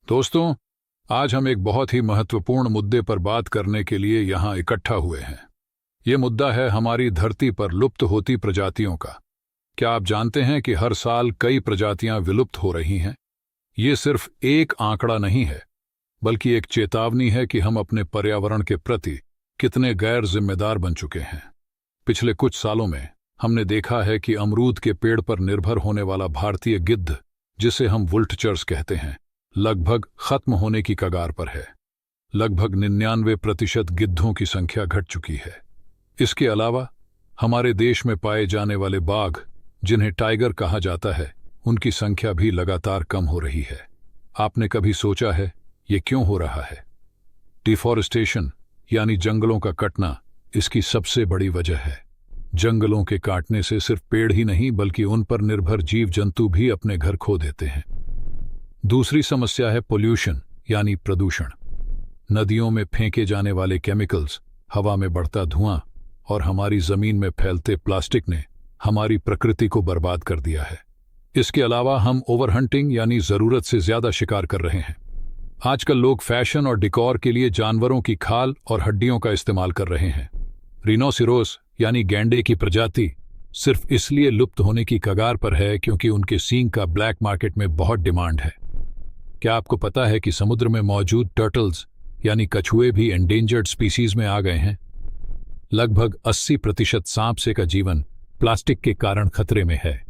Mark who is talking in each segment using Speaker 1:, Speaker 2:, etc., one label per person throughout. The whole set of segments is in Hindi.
Speaker 1: दोस्तों, आज हम एक बहुत ही महत्वपूर्ण मुद्दे पर बात करने के लिए यहाँ इकट्ठा हुए हैं। ये मुद्दा है हमारी धरती पर लुप्त होती प्रजातियों का। क्या आप जानते हैं कि हर साल कई प्रजातियां विलुप्त हो रही हैं? ये सिर्फ एक आंकड़ा नहीं है, बल्कि एक चेतावनी है कि हम अपने पर्यावरण के प्रति कितने गैर जिम्मेदार बन चुके हैं। पिछले कुछ सालों में हमने देखा है कि अमरूद के पेड़ पर निर्भर होने वाला भारतीय गिद्ध, जिसे हम वुल्टचर्स कहते हैं, लगभग खत्म होने की कगार पर है। लगभग 99% गिद्धों की संख्या घट चुकी है। इसके अलावा हमारे देश में पाए जाने वाले बाघ, जिन्हें टाइगर कहा जाता है, उनकी संख्या भी लगातार कम हो रही है। आपने कभी सोचा है ये क्यों हो रहा है? डिफॉरेस्टेशन यानी जंगलों का कटना इसकी सबसे बड़ी वजह है। जंगलों के काटने से सिर्फ पेड़ ही नहीं, बल्कि उन पर निर्भर जीव जंतु भी अपने घर खो देते हैं। दूसरी समस्या है पोल्यूशन यानी प्रदूषण। नदियों में फेंके जाने वाले केमिकल्स, हवा में बढ़ता धुआं और हमारी जमीन में फैलते प्लास्टिक ने हमारी प्रकृति को बर्बाद कर दिया है। इसके अलावा हम ओवरहंटिंग यानी जरूरत से ज्यादा शिकार कर रहे हैं। आजकल लोग फैशन और डिकॉर के लिए जानवरों की खाल और हड्डियों का इस्तेमाल कर रहे हैं। रिनोसिरोस यानी गैंडे की प्रजाति सिर्फ इसलिए लुप्त होने की कगार पर है क्योंकि उनके सींग का ब्लैक मार्केट में बहुत डिमांड है। क्या आपको पता है कि समुद्र में मौजूद टर्टल्स यानी कछुए भी एंडेंजर्ड स्पीसीज में आ गए हैं? लगभग 80% सांप से का जीवन प्लास्टिक के कारण खतरे में है।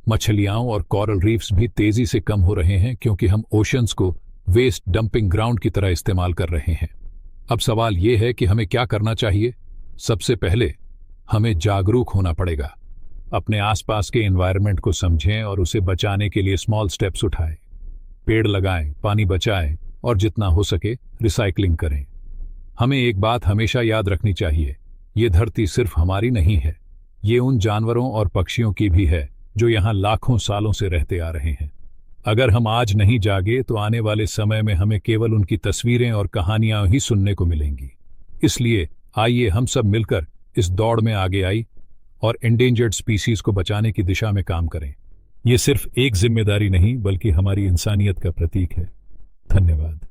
Speaker 1: मछलियां और कोरल रीफ्स भी तेजी से कम हो रहे हैं क्योंकि हम ओशंस को वेस्ट डंपिंग ग्राउंड की तरह इस्तेमाल कर रहे हैं। अब सवाल यह है कि हमें क्या करना चाहिए? सबसे पहले हमें जागरूक होना पड़ेगा। अपने आसपास के एनवायरनमेंट को समझें और उसे बचाने के लिए स्मॉल स्टेप्स उठाएं। पेड़ लगाएं, पानी बचाएं और जितना हो सके रिसाइकलिंग करें। हमें एक बात हमेशा याद रखनी चाहिए, ये धरती सिर्फ हमारी नहीं है, ये उन जानवरों और पक्षियों की भी है जो यहाँ लाखों सालों से रहते आ रहे हैं। अगर हम आज नहीं जागे तो आने वाले समय में हमें केवल उनकी तस्वीरें और कहानियां ही सुनने को मिलेंगी। इसलिए आइए हम सब मिलकर इस दौड़ में आगे आई और एंडेंजर्ड स्पीसीज को बचाने की दिशा में काम करें। ये सिर्फ एक जिम्मेदारी नहीं, बल्कि हमारी इंसानियत का प्रतीक है। धन्यवाद।